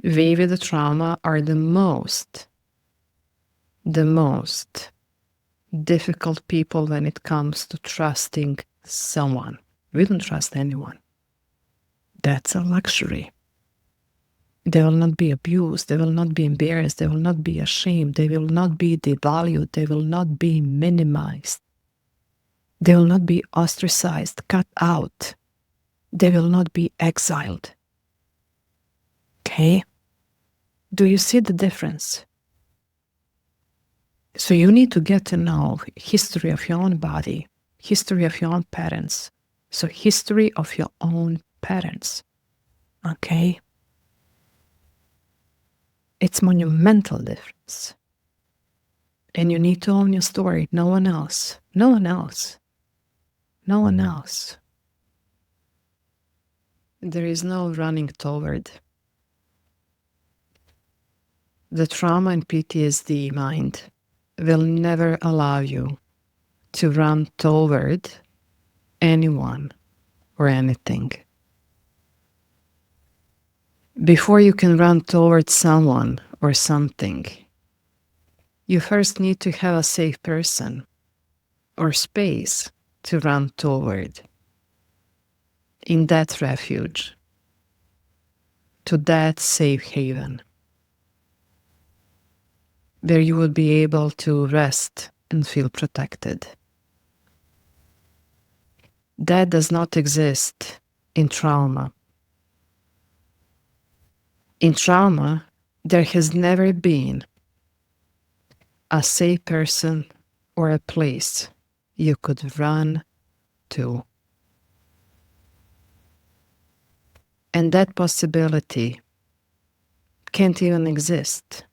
We with the trauma are the most difficult people when it comes to trusting someone. We don't trust anyone. That's a luxury. They will not be abused. They will not be embarrassed. They will not be ashamed. They will not be devalued. They will not be minimized. They will not be ostracized, cut out. They will not be exiled. Okay? Do you see the difference? So you need to get to know history of your own body, history of your own parents. So history of your own parents. Okay? It's monumental difference. And you need to own your story. No one else. No one else. No one else. There is no running toward. The trauma and PTSD mind will never allow you to run toward anyone or anything. Before you can run toward someone or something, you first need to have a safe person or space to run toward. In that refuge, to that safe haven, where you would be able to rest and feel protected. That does not exist in trauma. In trauma, there has never been a safe person or a place you could run to. And that possibility can't even exist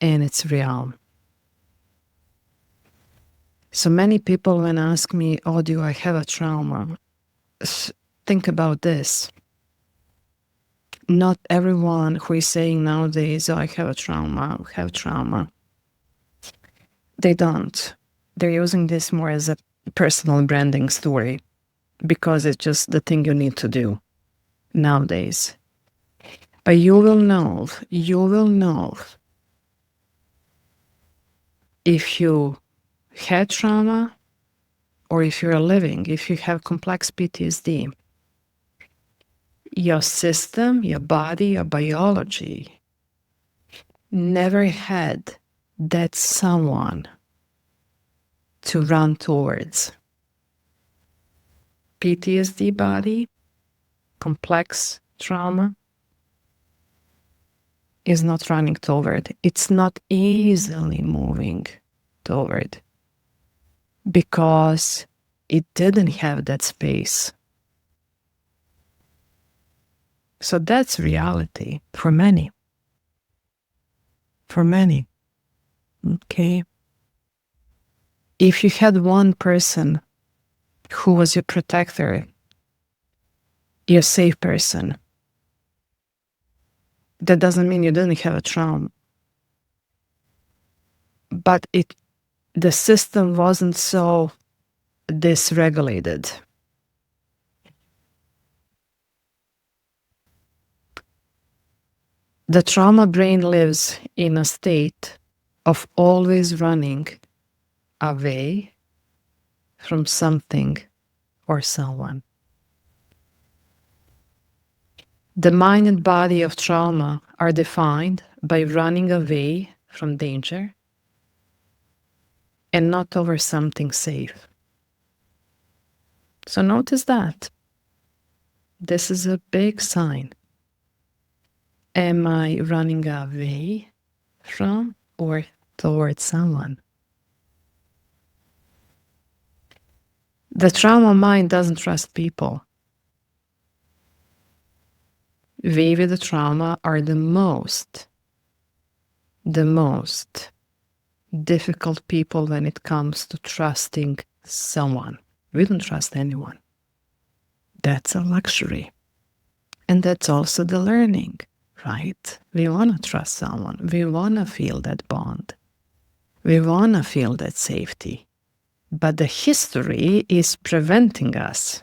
in its realm. So many people, when ask me, oh, do I have a trauma? Think about this. Not everyone who is saying nowadays, oh, I have a trauma. They don't. They're using this more as a personal branding story because it's just the thing you need to do nowadays. But you will know if you had trauma or if you're living, if you have complex PTSD. Your system, your body, your biology never had that someone to run towards. PTSD body, complex trauma, is not running toward. It's not easily moving toward because it didn't have that space. So that's reality for many. For many. Okay. If you had one person who was your protector, your safe person, that doesn't mean you didn't have a trauma. But the system wasn't so dysregulated. The trauma brain lives in a state of always running away from something or someone. The mind and body of trauma are defined by running away from danger and not over something safe. So notice that. This is a big sign. Am I running away from or towards someone? The trauma mind doesn't trust people. We with the trauma are the most difficult people when it comes to trusting someone. We don't trust anyone. That's a luxury. And that's also the learning, right? We want to trust someone. We want to feel that bond. We want to feel that safety. But the history is preventing us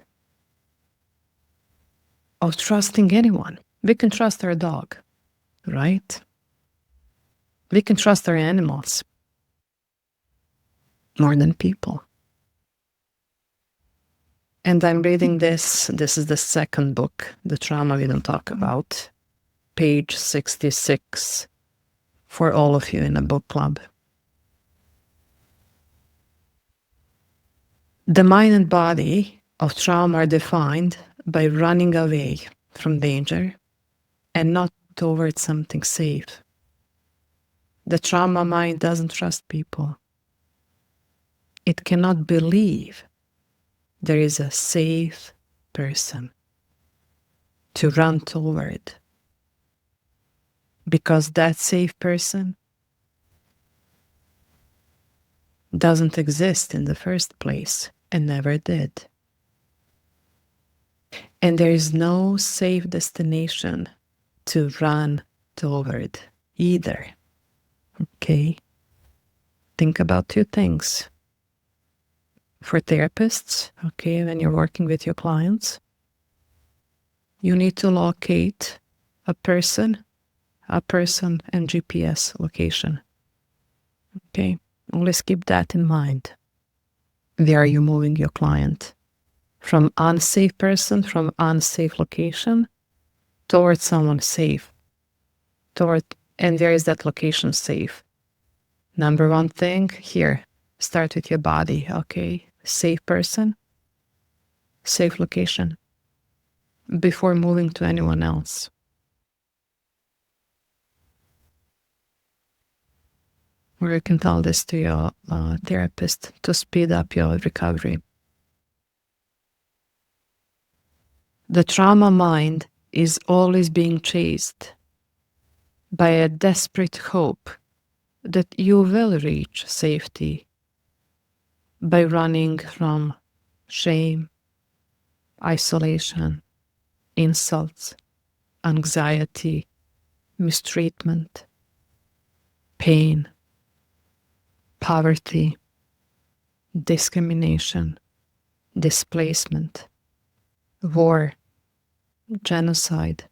of trusting anyone. We can trust our dog. right? We can trust our animals more than people. And I'm reading this. This is the second book, The Trauma We Don't Talk About, page 66, for all of you in a book club. The mind and body of trauma are defined by running away from danger and not towards something safe. The trauma mind doesn't trust people. It cannot believe there is a safe person to run toward, because that safe person doesn't exist in the first place and never did. And there is no safe destination to run toward either. Okay? Think about two things. For therapists, okay, when you're working with your clients, you need to locate a person and GPS location. Okay? Always keep that in mind. Where are you moving your client? From unsafe person, from unsafe location, towards someone safe. And where is that location safe? Number one thing here, start with your body, okay? Safe person, safe location, before moving to anyone else. Or you can tell this to your therapist to speed up your recovery. The trauma mind is always being chased by a desperate hope that you will reach safety by running from shame, isolation, insults, anxiety, mistreatment, pain, poverty, discrimination, displacement, war, genocide,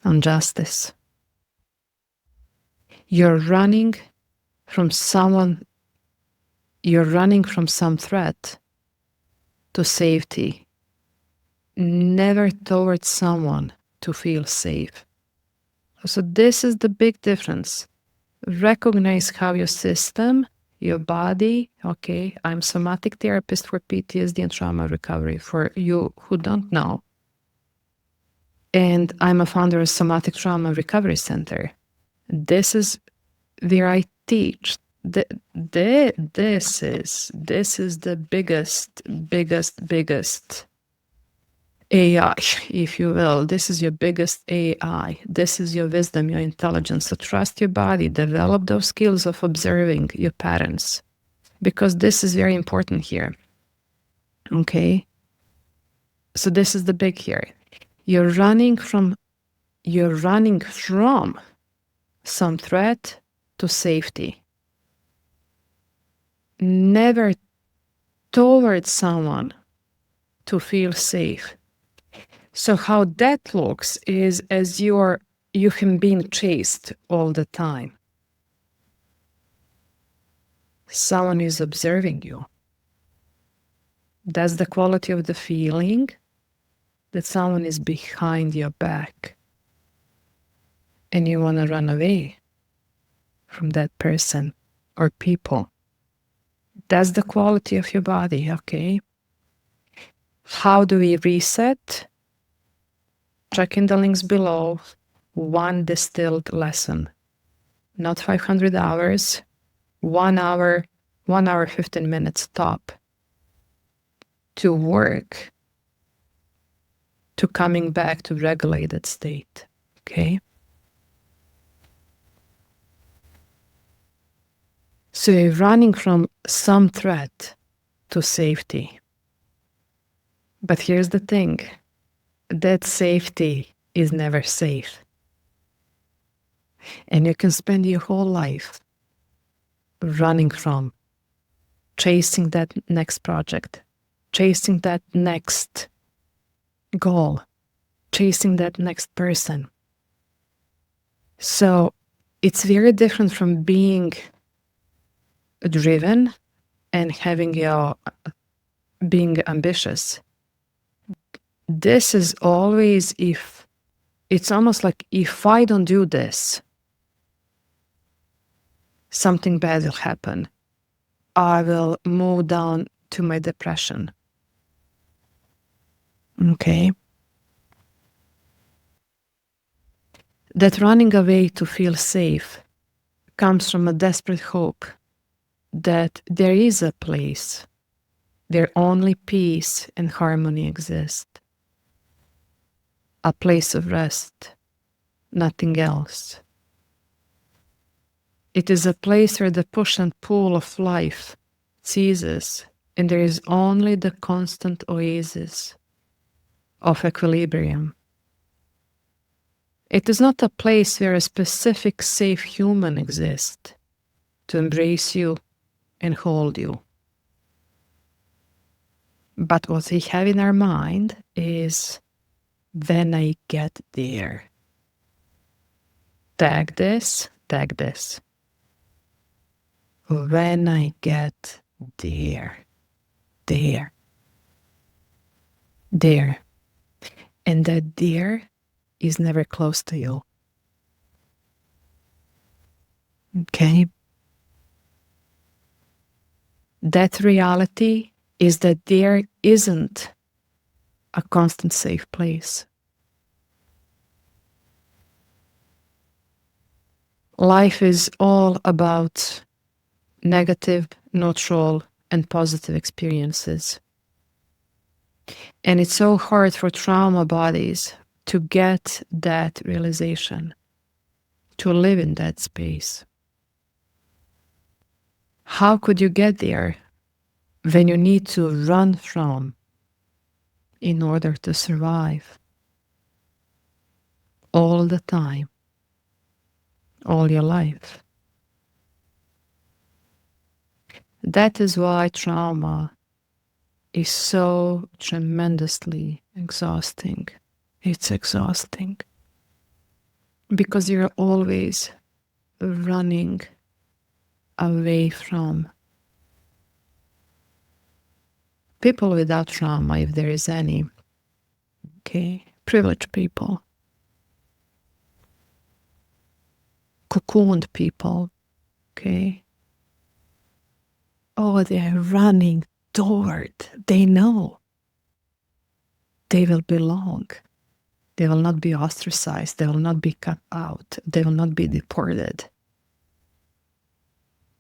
injustice. You're running from some threat to safety, never towards someone to feel safe. So this is the big difference. Recognize how your system, your body, okay, I'm somatic therapist for PTSD and trauma recovery, for you who don't know. And I'm a founder of Somatic Trauma Recovery Center. This is where I teach. This is the biggest AI, if you will. This is your biggest AI. This is your wisdom, your intelligence. So trust your body. Develop those skills of observing your patterns, because this is very important here. Okay? So this is the big here. You're running from some threat to safety, never towards someone to feel safe. So how that looks is as you have been chased all the time. Someone is observing you. That's the quality of the feeling, that someone is behind your back and you want to run away from that person or people. That's the quality of your body, okay? How do we reset? Check in the links below. One distilled lesson. Not 500 hours, 1 hour, 15 minutes top. To work to coming back to regulated state, okay? So you're running from some threat to safety. But here's the thing, that safety is never safe. And you can spend your whole life running from, chasing that next project, chasing that next goal, chasing that next person. So it's very different from being driven and being ambitious. This is always it's almost like if I don't do this, something bad will happen. I will move down to my depression. Okay. That running away to feel safe comes from a desperate hope that there is a place where only peace and harmony exist. A place of rest, nothing else. It is a place where the push and pull of life ceases, and there is only the constant oasis of equilibrium. It is not a place where a specific safe human exists to embrace you and hold you. But what we have in our mind is, when I get there, tag this, tag this. When I get there. And that there is never close to you. Okay? That reality is that there isn't a constant safe place. Life is all about negative, neutral, and positive experiences. And it's so hard for trauma bodies to get that realization, to live in that space. How could you get there when you need to run from in order to survive? All the time, all your life. That is why trauma is so tremendously exhausting. It's exhausting because you're always running away from. People without trauma, if there is any, okay, privileged people, cocooned people, okay, oh, they are running toward, they know they will belong. They will not be ostracized. They will not be cut out. They will not be deported.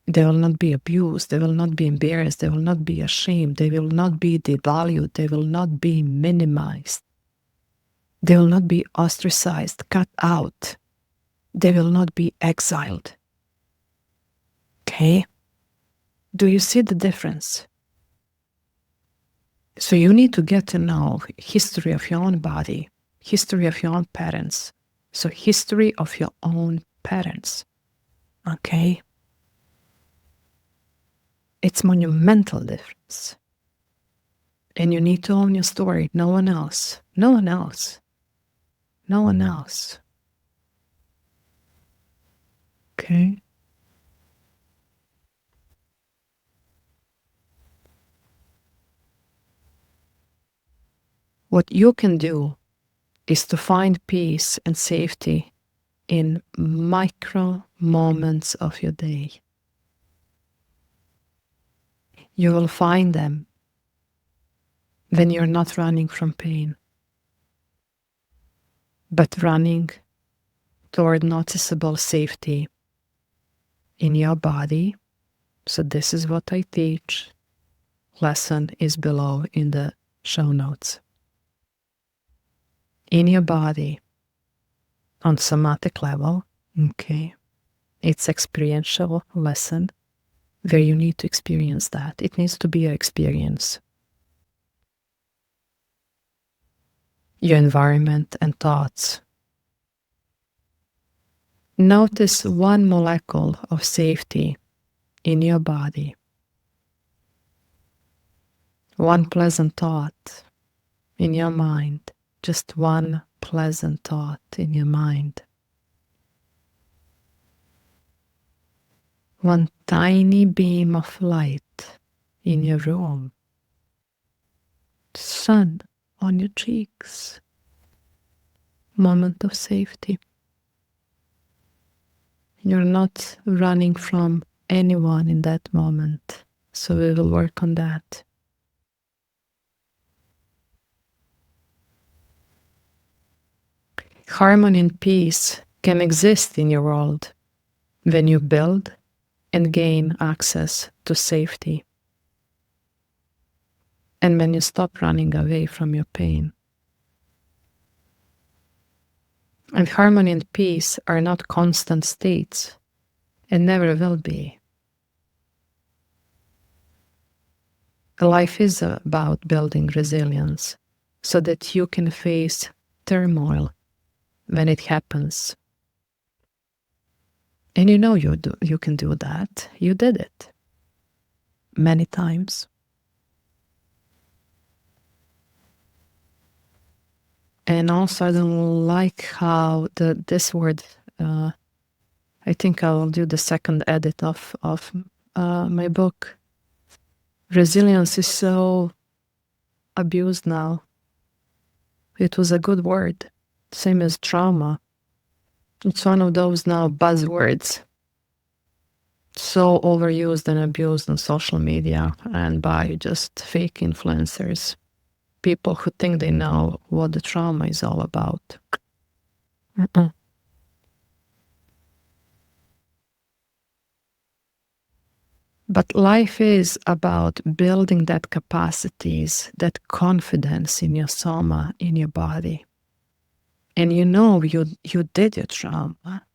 They will not be abused. They will not be embarrassed. They will not be ashamed. They will not be devalued. They will not be minimized. They will not be ostracized, cut out. They will not be exiled. Okay? Do you see the difference? So you need to get to know history of your own body, history of your own parents. So history of your own parents. Okay? It's monumental difference. And you need to own your story. No one else. No one else. No one else. Okay? What you can do is to find peace and safety in micro moments of your day. You will find them when you're not running from pain, but running toward noticeable safety in your body. So this is what I teach. Lesson is below in the show notes. In your body, on somatic level, okay, it's experiential lesson where you need to experience that. It needs to be an experience. Your environment and thoughts. Notice one molecule of safety in your body. One pleasant thought in your mind. just one pleasant thought in your mind. One tiny beam of light in your room. Sun on your cheeks. Moment of safety. You're not running from anyone in that moment. So we will work on that. Harmony and peace can exist in your world when you build and gain access to safety. And when you stop running away from your pain. And harmony and peace are not constant states and never will be. Life is about building resilience so that you can face turmoil when it happens. And you know you can do that. You did it many times. And also, I don't like how this word, I think I will do the second edit of my book. Resilience is so abused now. It was a good word, same as trauma. It's one of those now buzzwords, so overused and abused on social media and by just fake influencers. People who think they know what the trauma is all about. But life is about building that capacities, that confidence in your soma, in your body. And you know you did your trauma.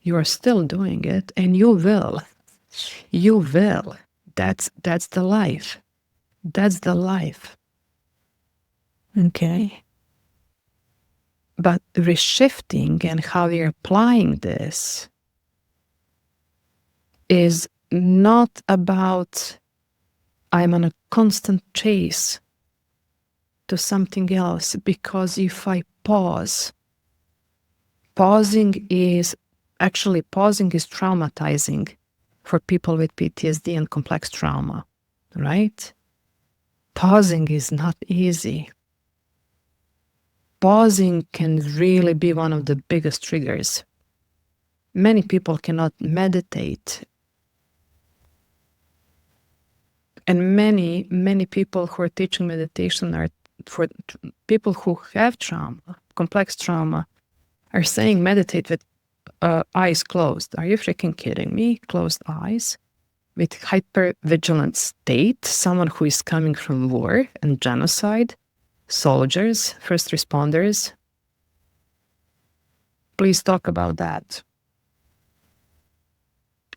You are still doing it, and you will. You will. That's the life. That's the life. Okay? But reshifting and how you're applying this is not about I'm on a constant chase to something else, because if I pause, pausing is traumatizing for people with PTSD and complex trauma, right? Pausing is not easy. Pausing can really be one of the biggest triggers. Many people cannot meditate. And many people who are teaching meditation are for people who have trauma, complex trauma, are saying meditate with eyes closed. Are you freaking kidding me? Closed eyes with hypervigilant state, someone who is coming from war and genocide, soldiers, first responders. Please talk about that.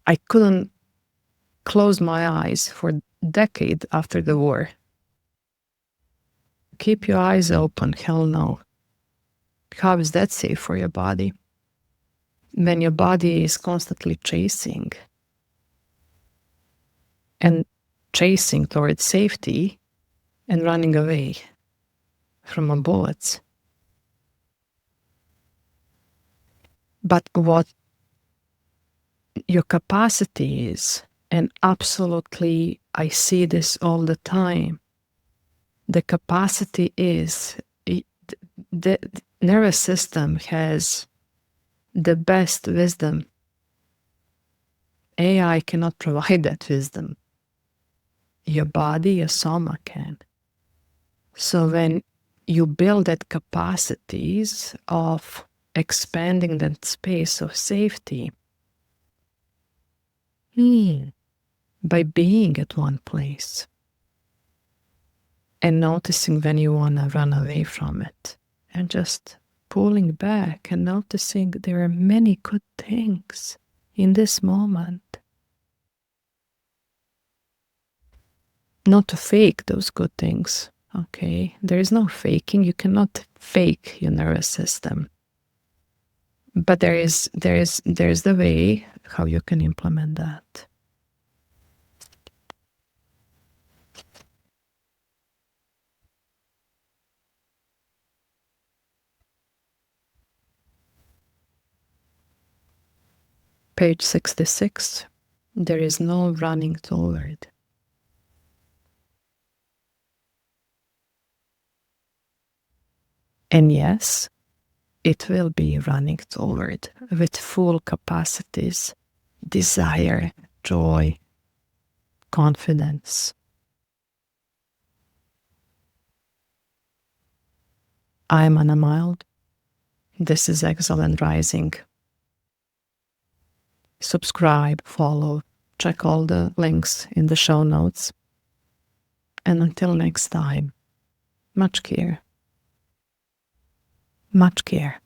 I couldn't close my eyes for a decade after the war. Keep your eyes open, hell no. How is that safe for your body? When your body is constantly chasing towards safety and running away from bullets. But what your capacity is, and absolutely I see this all the time, the capacity is, the nervous system has the best wisdom. AI cannot provide that wisdom. Your body, your soma can. So when you build that capacities of expanding that space of safety by being at one place and noticing when you want to run away from it and just pulling back and noticing there are many good things in this moment. Not to fake those good things, okay? There is no faking. You cannot fake your nervous system. But there is the way how you can implement that. Page 66. There is no running toward. And yes, it will be running toward with full capacities, desire, joy, confidence. I'm Anna Mael. This is Exiled and Rising. Subscribe, follow, check all the links in the show notes. And until next time, much care. Much care.